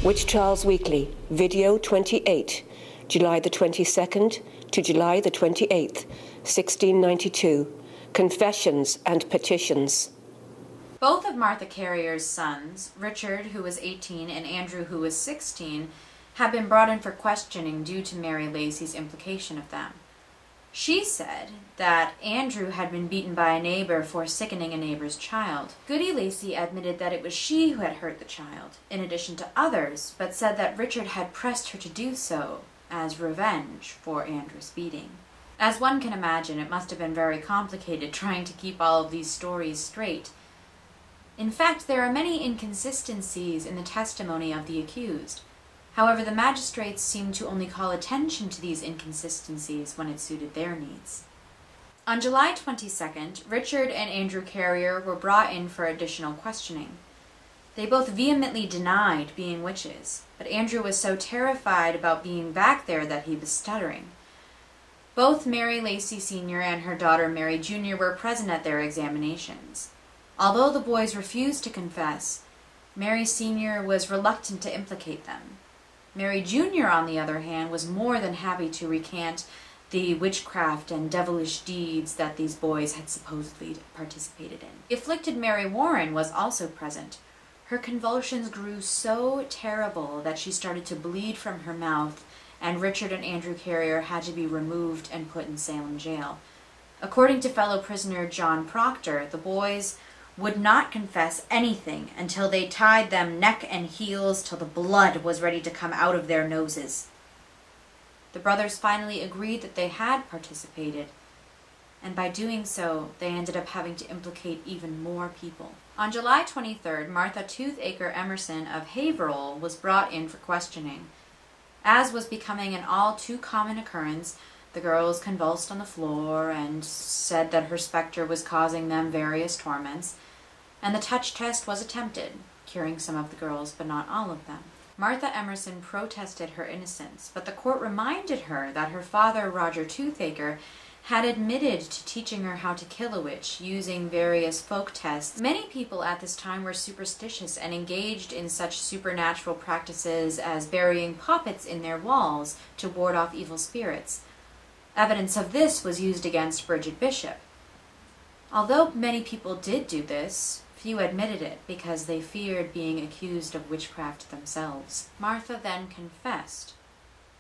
Witch Trials Weekly, Video 28, July the 22nd to July the 28th, 1692. Confessions and Petitions. Both of Martha Carrier's sons, Richard, who was 18, and Andrew, who was 16, had been brought in for questioning due to Mary Lacey's implication of them. She said that Andrew had been beaten by a neighbor for sickening a neighbor's child. Goody Lacey admitted that it was she who had hurt the child, in addition to others, but said that Richard had pressed her to do so as revenge for Andrew's beating. As one can imagine, it must have been very complicated trying to keep all of these stories straight. In fact, there are many inconsistencies in the testimony of the accused. However, the magistrates seemed to only call attention to these inconsistencies when it suited their needs. On July 22nd, Richard and Andrew Carrier were brought in for additional questioning. They both vehemently denied being witches, but Andrew was so terrified about being back there that he was stuttering. Both Mary Lacey Sr. and her daughter Mary Jr. were present at their examinations. Although the boys refused to confess, Mary Sr. was reluctant to implicate them. Mary Jr., on the other hand, was more than happy to recant the witchcraft and devilish deeds that these boys had supposedly participated in. The afflicted Mary Warren was also present. Her convulsions grew so terrible that she started to bleed from her mouth, and Richard and Andrew Carrier had to be removed and put in Salem jail. According to fellow prisoner John Proctor, the boys would not confess anything until they tied them neck and heels till the blood was ready to come out of their noses. The brothers finally agreed that they had participated, and by doing so, they ended up having to implicate even more people. On July 23rd, Martha Toothacre Emerson of Haverhill was brought in for questioning. As was becoming an all too common occurrence, the girls convulsed on the floor and said that her specter was causing them various torments, and the touch test was attempted, curing some of the girls but not all of them. Martha Emerson protested her innocence, but the court reminded her that her father, Roger Toothacre, had admitted to teaching her how to kill a witch using various folk tests. Many people at this time were superstitious and engaged in such supernatural practices as burying puppets in their walls to ward off evil spirits. Evidence of this was used against Bridget Bishop. Although many people did do this, few admitted it because they feared being accused of witchcraft themselves. Martha then confessed.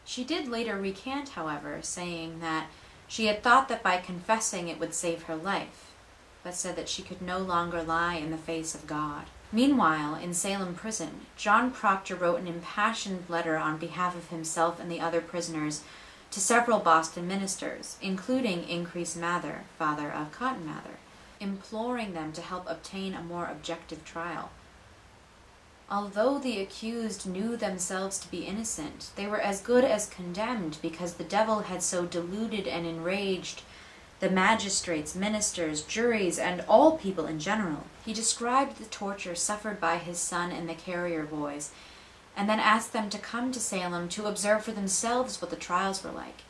She did later recant, however, saying that she had thought that by confessing it would save her life, but said that she could no longer lie in the face of God. Meanwhile, in Salem prison, John Proctor wrote an impassioned letter on behalf of himself and the other prisoners to several Boston ministers, including Increase Mather, father of Cotton Mather, imploring them to help obtain a more objective trial. Although the accused knew themselves to be innocent, they were as good as condemned because the devil had so deluded and enraged the magistrates, ministers, juries, and all people in general. He described the torture suffered by his son and the Carrier boys, and then asked them to come to Salem to observe for themselves what the trials were like.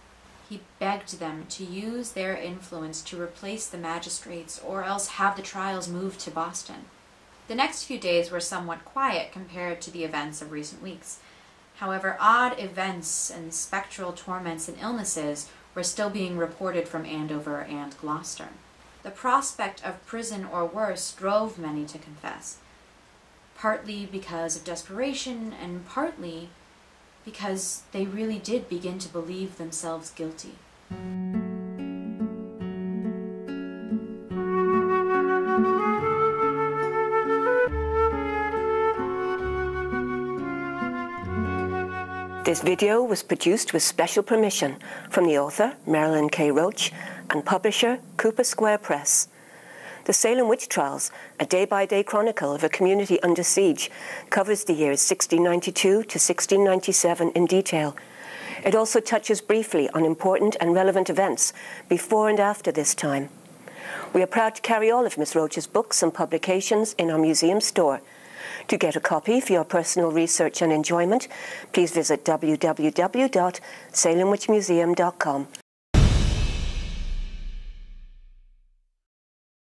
He begged them to use their influence to replace the magistrates or else have the trials moved to Boston. The next few days were somewhat quiet compared to the events of recent weeks. However, odd events and spectral torments and illnesses were still being reported from Andover and Gloucester. The prospect of prison or worse drove many to confess, partly because of desperation and partly because they really did begin to believe themselves guilty. This video was produced with special permission from the author, Marilyn K. Roach, and publisher, Cooper Square Press. The Salem Witch Trials, a day-by-day chronicle of a community under siege, covers the years 1692 to 1697 in detail. It also touches briefly on important and relevant events before and after this time. We are proud to carry all of Miss Roach's books and publications in our museum store. To get a copy for your personal research and enjoyment, please visit www.salemwitchmuseum.com.